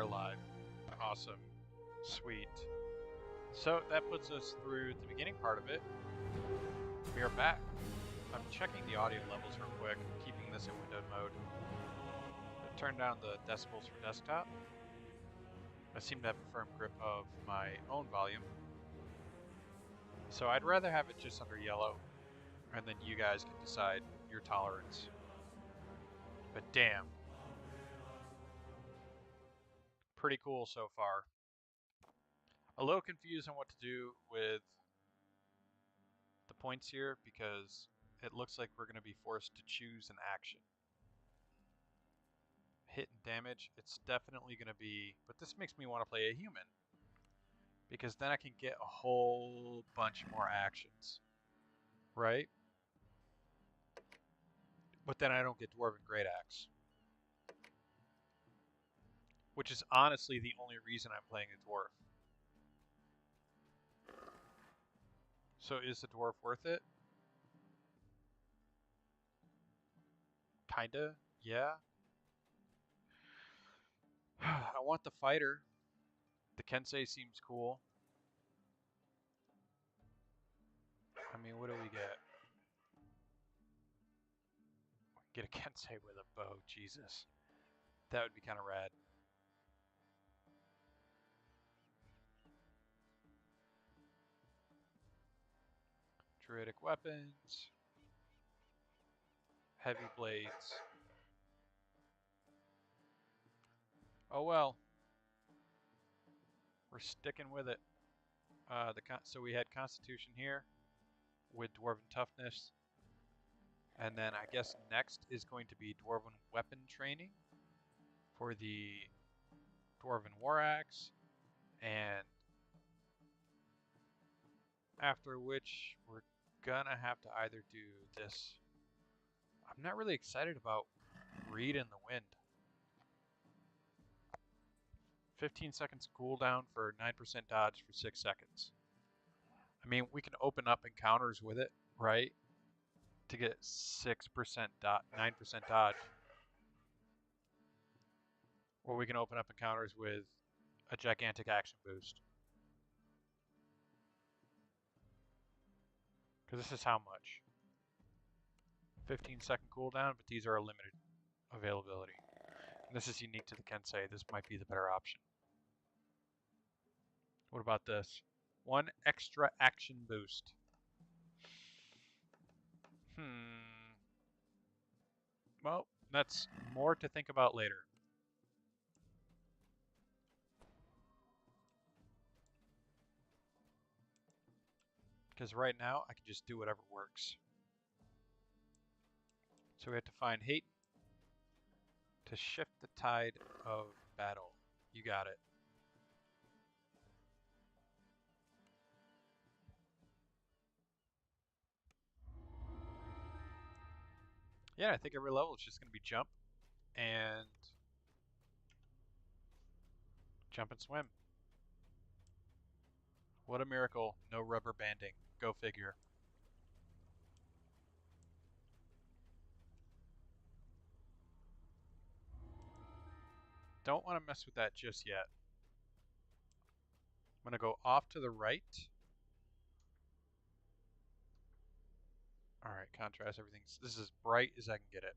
alive. Awesome. Sweet. So that puts us through the beginning part of it. We are back. I'm checking the audio levels real quick, keeping this in windowed mode. Turn down the decibels for desktop. I seem to have a firm grip of my own volume. So I'd rather have it just under yellow, and then you guys can decide your tolerance. But damn. Pretty cool so far. A little confused on what to do with the points here because it looks like we're going to be forced to choose an action. Hit and damage, it's definitely going to be, but this makes me want to play a human because then I can get a whole bunch more actions, right? But then I don't get Dwarven Great Axe, which is honestly the only reason I'm playing a dwarf. So is the dwarf worth it? Kinda, yeah. I want the fighter. The Kensei seems cool. I mean, what do we get? Get a Kensei with a bow, Jesus. That would be kind of rad. Druidic weapons. Heavy blades. Oh well. We're sticking with it. So we had Constitution here with Dwarven Toughness. And then I guess next is going to be Dwarven Weapon Training for the Dwarven War Axe. And after which we're gonna have to either do this. I'm not really excited about Read in the Wind. 15 seconds cooldown for 9% dodge for 6 seconds. I mean, we can open up encounters with it, right? To get 6% 9% dodge. Or we can open up encounters with a gigantic action boost. Because this is how much? 15-second cooldown, but these are a limited availability. And this is unique to the Kensei. This might be the better option. What about this? 1 extra action boost. Well, that's more to think about later. Because right now, I can just do whatever works. So we have to find hate to shift the tide of battle. You got it. Yeah, I think every level is just going to be jump and swim. What a miracle. No rubber banding. Go figure. Don't want to mess with that just yet. I'm going to go off to the right. All right, contrast, everything's, this is as bright as I can get it.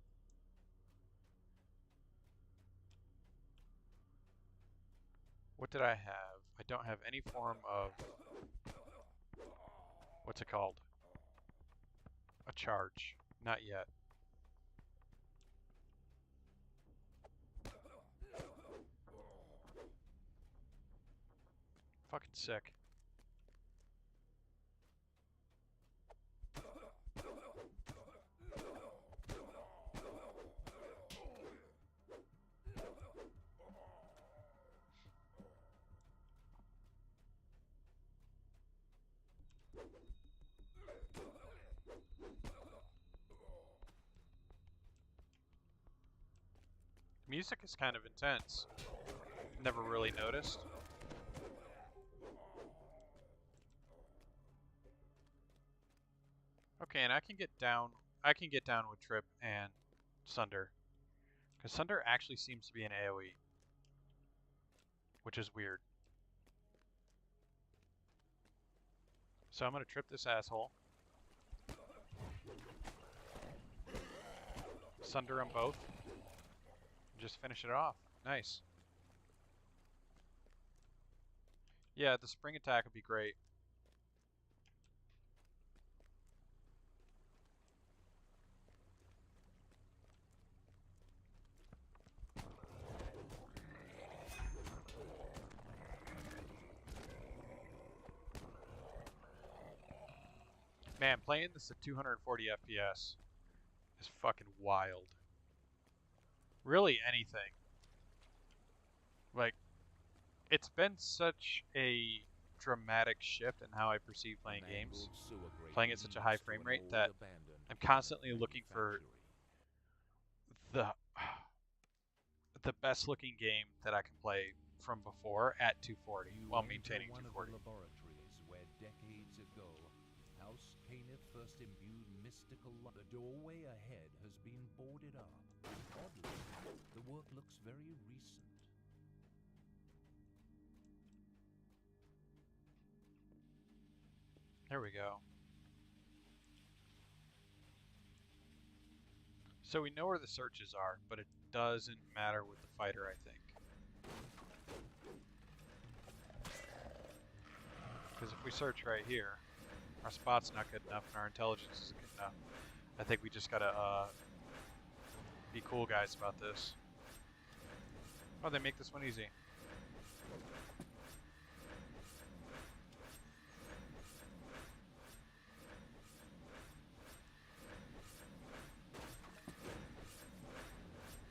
What did I have? I don't have any form of, what's it called? A charge. Not yet. Fucking sick. Music is kind of intense. Never really noticed. Okay, and I can get down with Trip and Sunder. Because Sunder actually seems to be an AoE. which is weird. So I'm going to trip this asshole. Sunder them both. And just finish it off. Nice. Yeah, the spring attack would be great. Man, playing this at 240 FPS is fucking wild. Really anything. Like, it's been such a dramatic shift in how I perceive playing games. Playing at such a high frame rate that I'm constantly looking for the best looking game that I can play from before at 240 while maintaining 240. First imbued mystical light. The doorway ahead has been boarded up. Oddly, the work looks very recent. There we go. So we know where the searches are, but it doesn't matter with the fighter, I think. Because if we search right here, our spot's not good enough and our intelligence isn't good enough. I think we just gotta be cool guys about this. Oh, they make this one easy.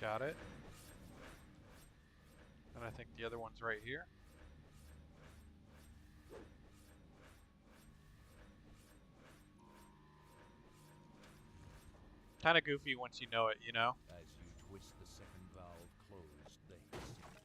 Got it. And I think the other one's right here. Kind of goofy once you know it, you know? As you twist the second valve closed, the hissing stops.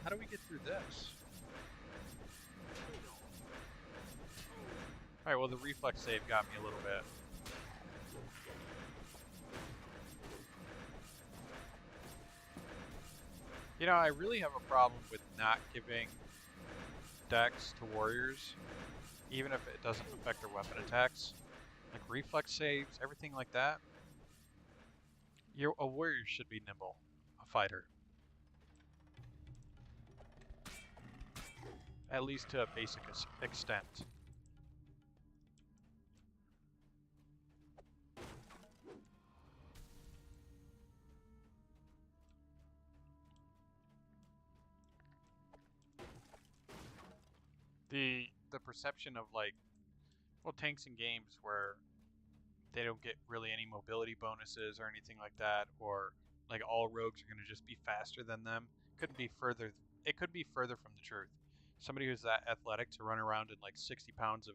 How do we get through this? Alright, well the reflex save got me a little bit. You know, I really have a problem with not giving dex to warriors, even if it doesn't affect their weapon attacks. Like reflex saves, everything like that. A warrior should be nimble, a fighter. At least to a basic extent. The perception of like, well, tanks in games where they don't get really any mobility bonuses or anything like that, or like all rogues are going to just be faster than them, couldn't be further. It could be further from the truth. Somebody who's that athletic to run around in like 60 pounds of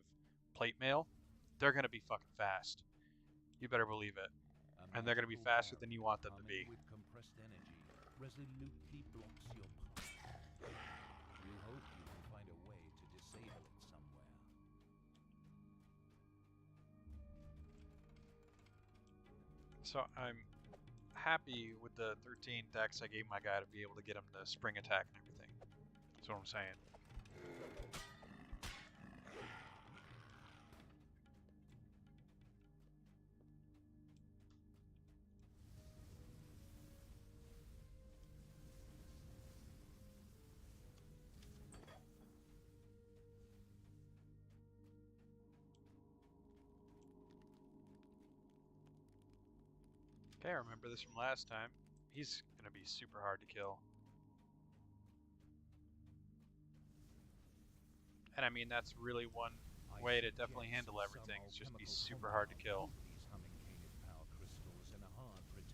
plate mail, they're going to be fucking fast. You better believe it. And they're going to be faster than you want them to be. With compressed energy, resolutely blocks your path. You hope you can find a way to disable it somewhere. So I'm happy with the 13 dex I gave my guy to be able to get him the spring attack and everything. That's what I'm saying. Okay, I remember this from last time. He's gonna be super hard to kill. And I mean, that's really one way to definitely handle everything, is just be super hard to kill.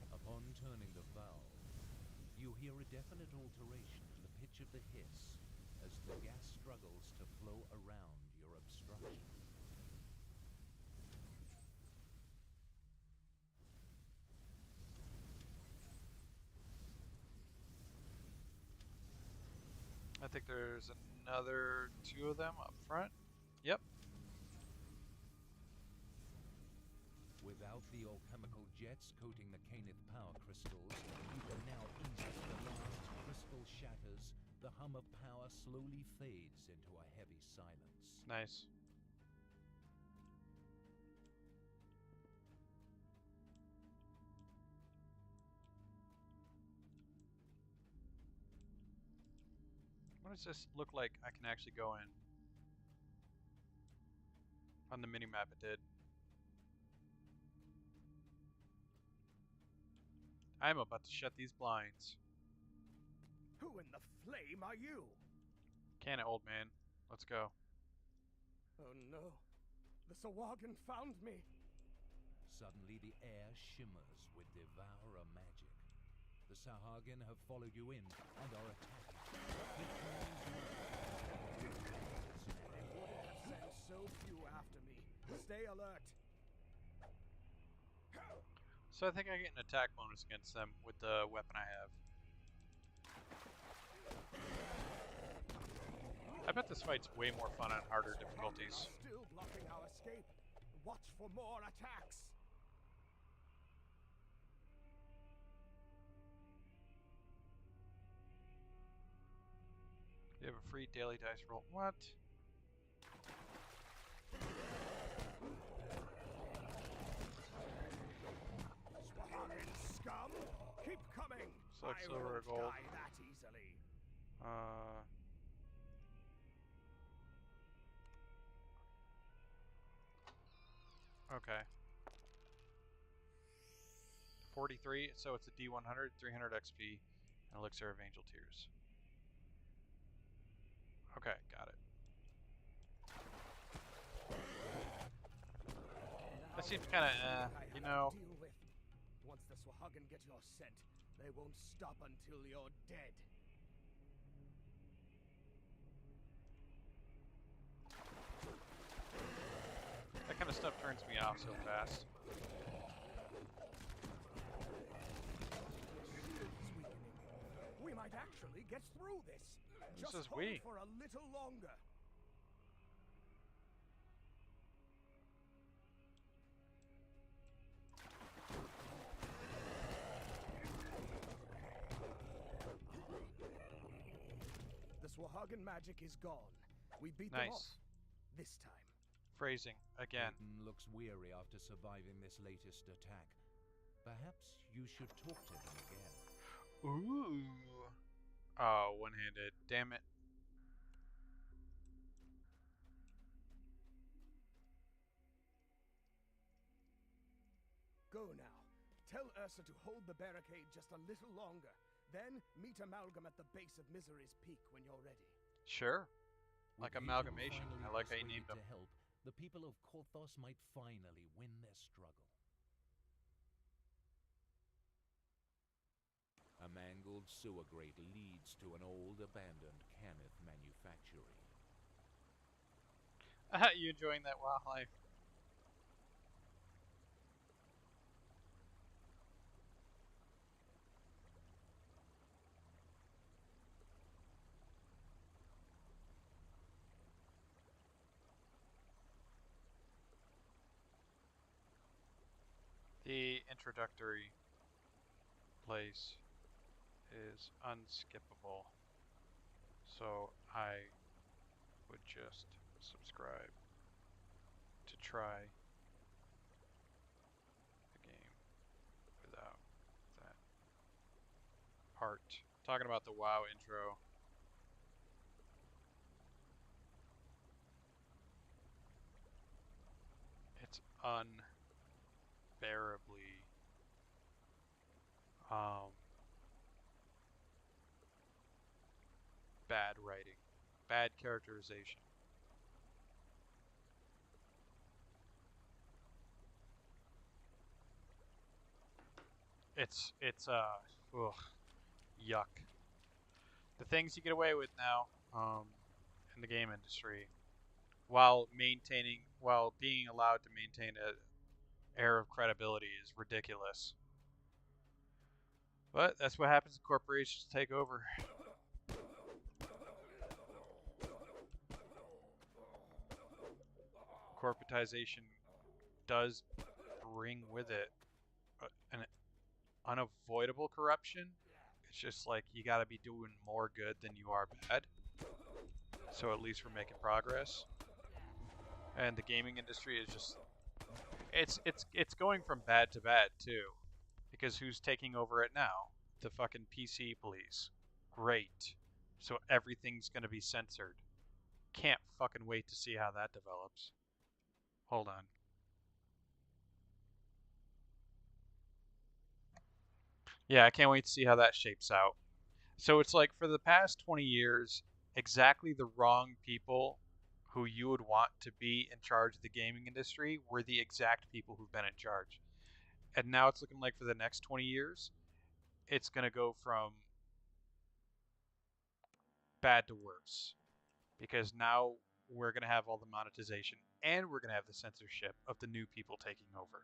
Upon turning the valve, you hear a definite alteration in the pitch of the hiss as the gas struggles to flow around your obstruction. I think there's another 2 of them up front. Yep. Without the alchemical jets coating the Canith power crystals, you can now inject the last crystal shatters. The hum of power slowly fades into a heavy silence. Nice. What does this look like I can actually go in? On the minimap it did. I'm about to shut these blinds. Who in the flame are you? Can it, old man? Let's go. Oh no. The Sahuagin found me. Suddenly the air shimmers with devourer magic. The Sahuagin have followed you in and are attacking. Send so few after me. Stay alert. So I think I get an attack bonus against them with the weapon I have. I bet this fight's way more fun on harder difficulties. Still blocking our escape. Watch for more attacks. You have a free daily dice roll. What? Sahuagin scum! Keep coming! Select I silver or won't gold. die that easily. Okay. 43, so it's a D100, 300 XP, and Elixir of Angel Tears. Okay, got it. That seems kind of, you know. Deal with. Once the Sahuagin get your scent, they won't stop until you're dead. That kind of stuff turns me off so fast. We might actually get through this. This Just is hold we. for a little longer. The Sahuagin magic is gone. We beat them off. Nice. This time. Phrasing, again. Aiden looks weary after surviving this latest attack. Perhaps you should talk to him again. Ooh. Oh, one-handed. Damn it. Go now. Tell Ursa to hold the barricade just a little longer. Then meet Amalgam at the base of Misery's Peak when you're ready. Sure. With Like Aiden amalgamation. finally I like how you persuaded named them. to help, the people of Korthos might finally win their struggle. A mangled sewer grate leads to an old abandoned Canith manufactory. You enjoying that wildlife? The introductory place is unskippable, so I would just subscribe to try the game without that part. Talking about the WoW intro. It's unbearably bad writing, bad characterization. It's ugh, yuck. The things you get away with now in the game industry, while being allowed to maintain an air of credibility, is ridiculous. But that's what happens when corporations take over. corporatization does bring with it an unavoidable corruption. It's just like you got to be doing more good than you are bad. So at least we're making progress. And the gaming industry is just it's going from bad to bad too. Because who's taking over it now? The fucking PC police. Great. So everything's going to be censored. Can't fucking wait to see how that develops. Hold on. Yeah, I can't wait to see how that shapes out. So it's like for the past 20 years, exactly the wrong people who you would want to be in charge of the gaming industry were the exact people who've been in charge. And now it's looking like for the next 20 years, it's going to go from bad to worse. Because now we're going to have all the monetization and we're going to have the censorship of the new people taking over.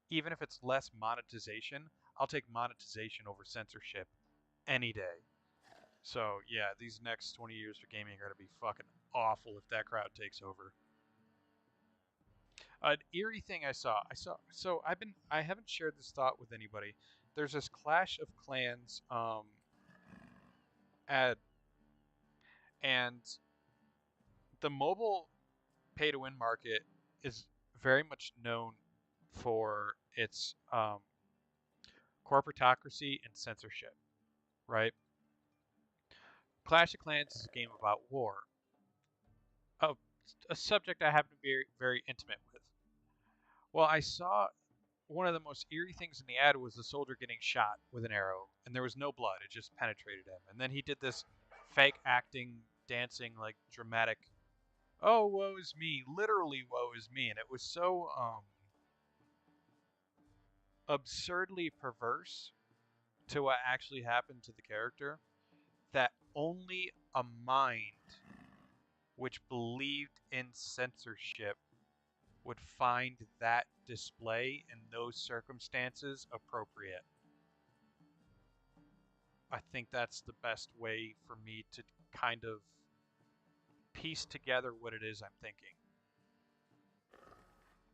Even if it's less monetization, I'll take monetization over censorship any day. So yeah, these next 20 years for gaming are going to be fucking awful if that crowd takes over. An eerie thing I saw. So I haven't shared this thought with anybody. There's this Clash of Clans ad, and the mobile pay to win market is very much known for its corporatocracy and censorship, right? Clash of Clans is a game about war, a subject I happen to be very intimate with. Well, I saw one of the most eerie things in the ad was the soldier getting shot with an arrow, and there was no blood; it just penetrated him. And then he did this fake acting, dancing, like dramatic. Oh, woe is me! Literally, woe is me! And it was so absurdly perverse to what actually happened to the character that only a mind which believed in censorship would find that display in those circumstances appropriate. I think that's the best way for me to kind of piece together what it is I'm thinking.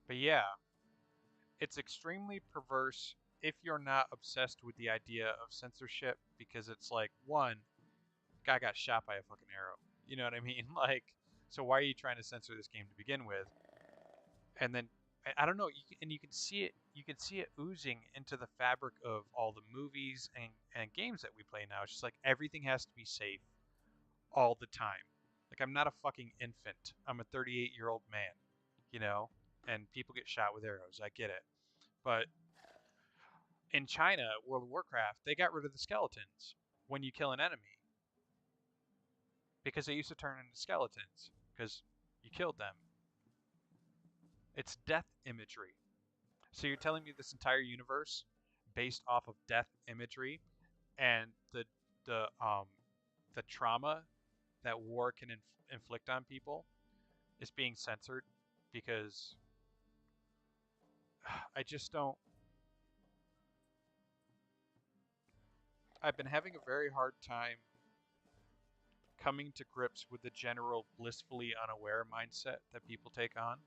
But yeah, it's extremely perverse if you're not obsessed with the idea of censorship, because it's like, one, guy got shot by a fucking arrow. You know what I mean? Like, so why are you trying to censor this game to begin with? And then I don't know, you can see it. You can see it oozing into the fabric of all the movies and games that we play now. It's just like everything has to be safe all the time. Like I'm not a fucking infant. I'm a 38-year-old man, you know, and people get shot with arrows. I get it, but in China, World of Warcraft, they got rid of the skeletons when you kill an enemy because they used to turn into skeletons because you killed them. It's death imagery. So you're telling me this entire universe based off of death imagery and the the trauma that war can inflict on people is being censored because I just don't. I've been having a very hard time coming to grips with the general blissfully unaware mindset that people take on,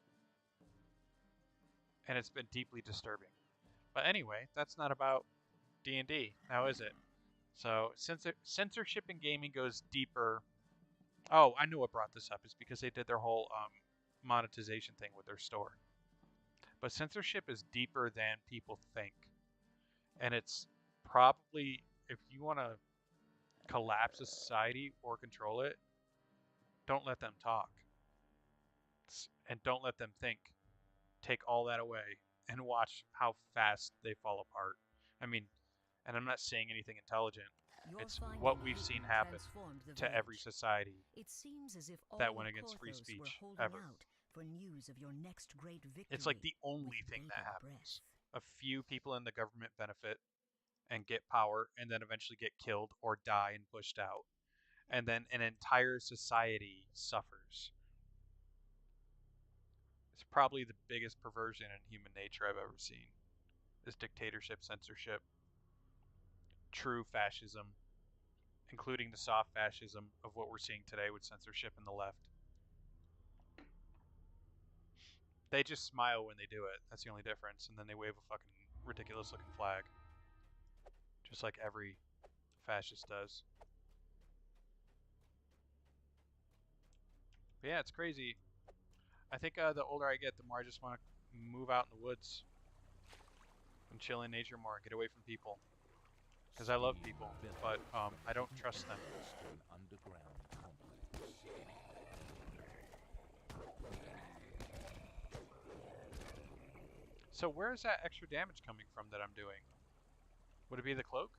and it's been deeply disturbing. But anyway, that's not about D&D, now is it? So censorship in gaming goes deeper. Oh, I know what brought this up is because they did their whole monetization thing with their store. But censorship is deeper than people think, and it's probably, if you want to collapse a society or control it, don't let them talk and don't let them think. Take all that away and watch how fast they fall apart. I mean, and I'm not saying anything intelligent. It's what we've seen happen to every society that went against free speech ever. For news of your next great victory. It's like the only thing that happens. A few people in the government benefit and get power and then eventually get killed or die and pushed out. And then an entire society suffers. It's probably the biggest perversion in human nature I've ever seen. Is dictatorship, censorship, true fascism, including the soft fascism of what we're seeing today with censorship in the left. They just smile when they do it. That's the only difference. And then they wave a fucking ridiculous looking flag. Just like every fascist does. But yeah, it's crazy. I think the older I get, the more I just want to move out in the woods and chill in nature more, get away from people. Because I love people, but I don't trust them. Underground complex. So where is that extra damage coming from that I'm doing? Would it be the cloak?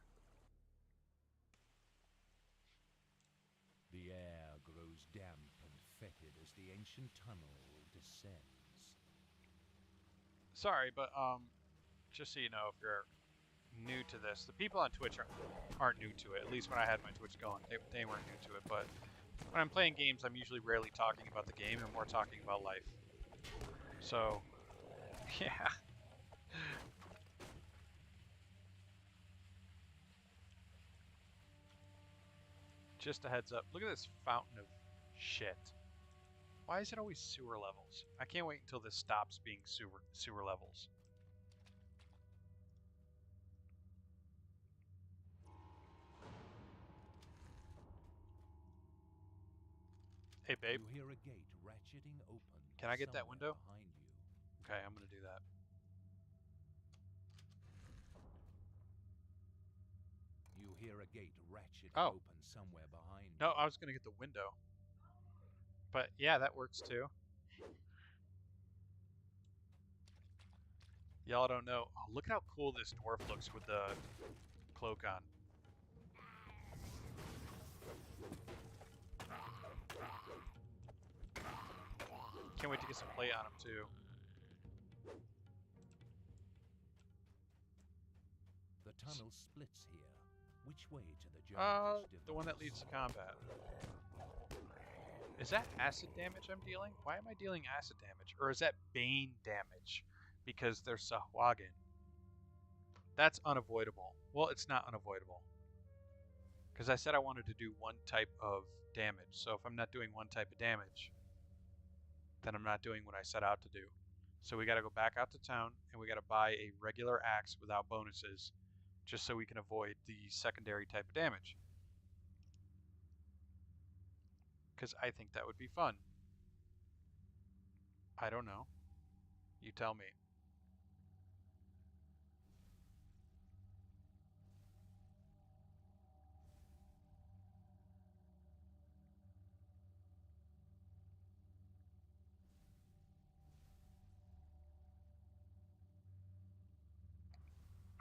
The air grows damp and fetid as the ancient tunnel descends. Sorry, but just so you know, if you're new to this, the people on Twitch aren't new to it. At least when I had my Twitch going, they weren't new to it. But when I'm playing games, I'm usually rarely talking about the game and more talking about life. So, yeah. Just a heads up. Look at this fountain of shit. Why is it always sewer levels? I can't wait until this stops being sewer levels. Hey, babe. You hear a gate ratcheting open. Can I get that window? Behind you. Okay, I'm gonna do that. You hear a gate ratcheting Oh. open somewhere behind you. No, I was gonna get the window. But yeah, that works too. Y'all don't know. Oh, look at how cool this dwarf looks with the cloak on. Can't wait to get some play on him too. The tunnel splits here. Which way to the giant The one that leads to combat. Is that acid damage I'm dealing? Why am I dealing acid damage? Or is that bane damage? Because they're Sahwagin. That's unavoidable. Well, it's not unavoidable. Because I said I wanted to do one type of damage. So if I'm not doing one type of damage, then I'm not doing what I set out to do. So we gotta go back out to town and we gotta buy a regular axe without bonuses, just so we can avoid the secondary type of damage. Because I think that would be fun. I don't know. You tell me.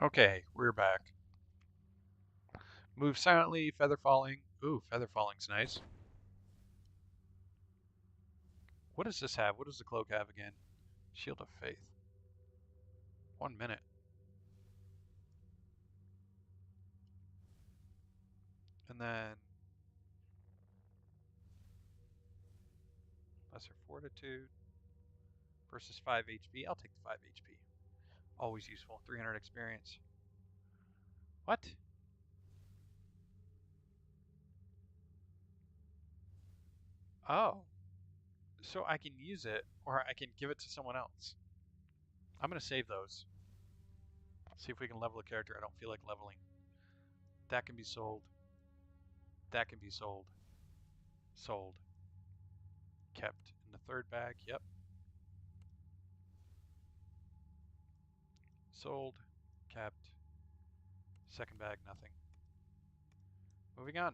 Okay, we're back. Move silently, feather falling. Ooh, feather falling's nice. What does this have? What does the cloak have again? Shield of Faith. 1 minute. And then lesser fortitude versus 5 HP. I'll take the 5 HP. Always useful. 300 experience. What? Oh. So I can use it, or I can give it to someone else. I'm going to save those. See if we can level a character I don't feel like leveling. That can be sold. That can be sold. Sold. Kept in the third bag. Yep. Sold. Kept. Second bag, nothing. Moving on.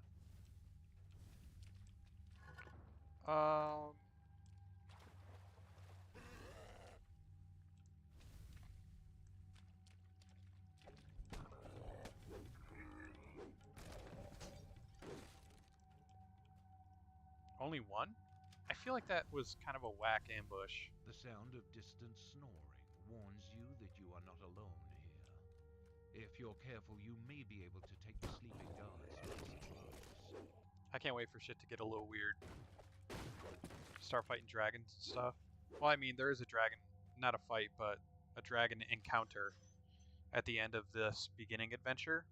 Only one? I feel like that was kind of a whack ambush. The sound of distant snoring warns you that you are not alone here. If you're careful, you may be able to take the sleeping guards by surprise. I can't wait for shit to get a little weird. Start fighting dragons and stuff. Well, I mean, there is a dragon, not a fight, but a dragon encounter at the end of this beginning adventure.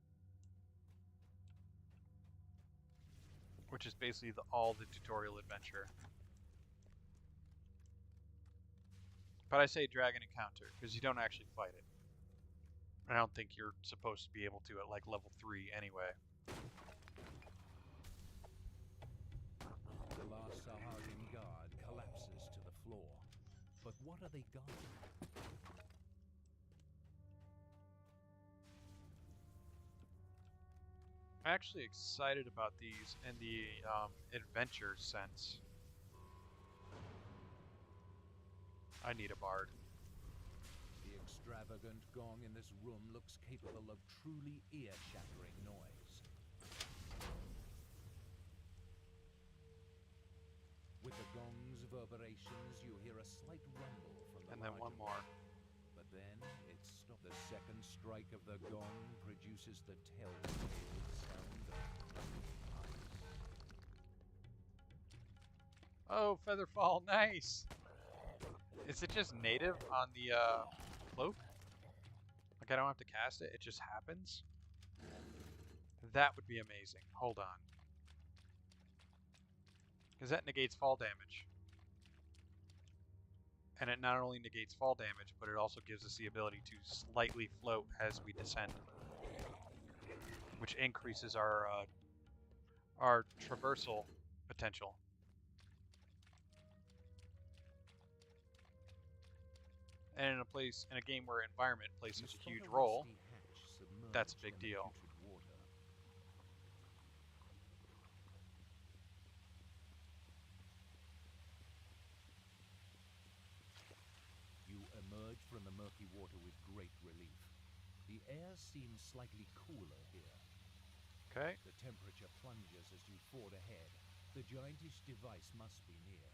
Which is basically all the tutorial adventure. But I say dragon encounter because you don't actually fight it. I don't think you're supposed to be able to at like level 3 anyway. The last Saharian guard collapses to the floor. But what are they guarding? I'm actually excited about these in the adventure sense. I need a bard. The extravagant gong in this room looks capable of truly ear-shattering noise. With the gong's reverberations, you hear a slight rumble from the And then one larger more. room. But then it stops. The second strike of the gong produces the telltale sound of ice. Oh, Featherfall, nice! Is it just native on the cloak? Like I don't have to cast it, it just happens? That would be amazing. Hold on. Because that negates fall damage. And it not only negates fall damage, but it also gives us the ability to slightly float as we descend. Which increases our traversal potential. And in a game where environment plays such a huge role, that's a big deal. You emerge from the murky water with great relief. The air seems slightly cooler here. Okay. The temperature plunges as you ford ahead. The giantish device must be near.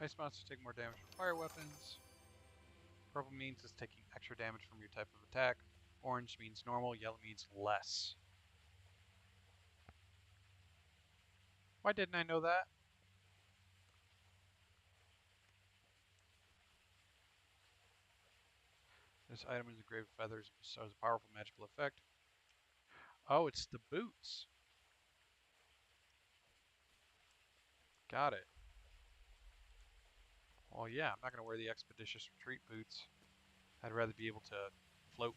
Ice monsters take more damage from fire weapons. Purple means it's taking extra damage from your type of attack. Orange means normal, yellow means less. Why didn't I know that? This item is engraved with feathers and bestows a powerful magical effect. Oh, it's the boots. Got it. Well, yeah, I'm not going to wear the expeditious retreat boots. I'd rather be able to float.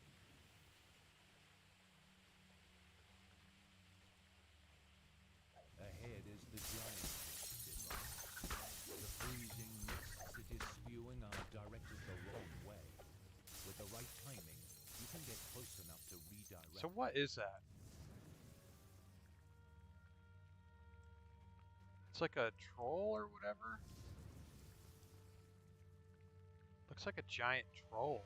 Ahead is the giant device. The freezing mists it is spewing are directed the wrong way. With the right timing, you can get close enough to redirect. So what is that? It's like a troll or whatever? Looks like a giant troll.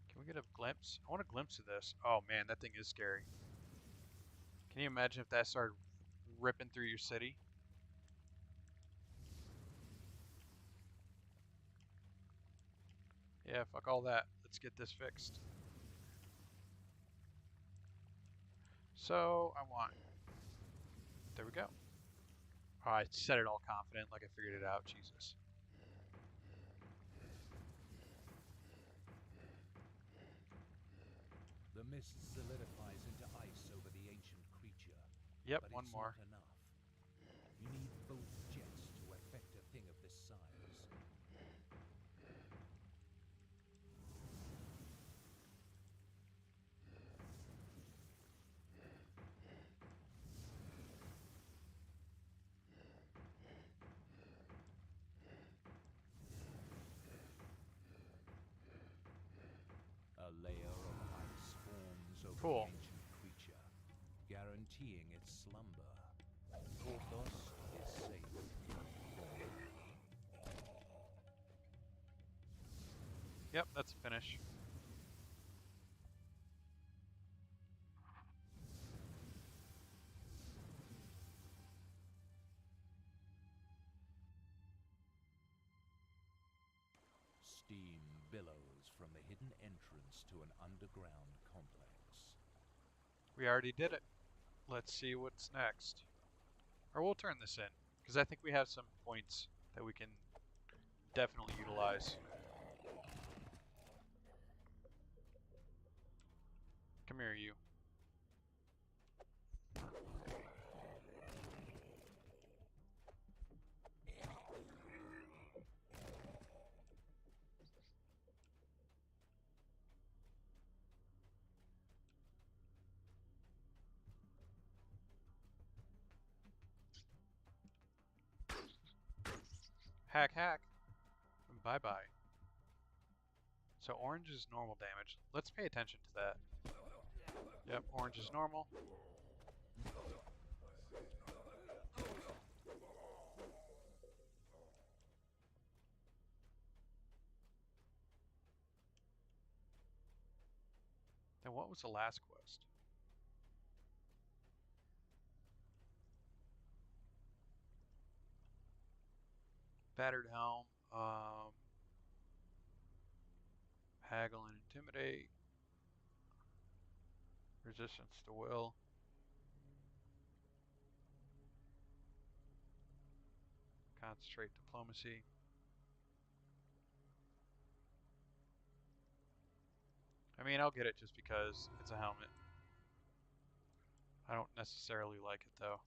Can we get a glimpse? I want a glimpse of this. Oh man, that thing is scary. Can you imagine if that started ripping through your city? Yeah, fuck all that. Let's get this fixed. So, I want... There we go. Oh, I said it all confident, like I figured it out. Jesus. The mist solidifies into ice over the ancient creature. Yep, But one it's more. not enough. You need both jets to affect a thing of this size. A layer of ice forms over Cool. the ancient creature, guaranteeing its slumber. Korthos is safe for now. Yep, that's a finish. steam billows from the hidden entrance to an underground complex. We already did it. Let's see what's next. Or we'll turn this in, because I think we have some points that we can definitely utilize. Come here, you. Hack, hack. Bye-bye. So orange is normal damage. Let's pay attention to that. Yep, orange is normal. Then what was the last quest? Battered helm. Haggle and intimidate. Resistance to will. Concentrate diplomacy. I mean, I'll get it just because it's a helmet. I don't necessarily like it though.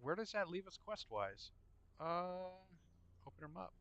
Where does that leave us quest-wise? Open them up.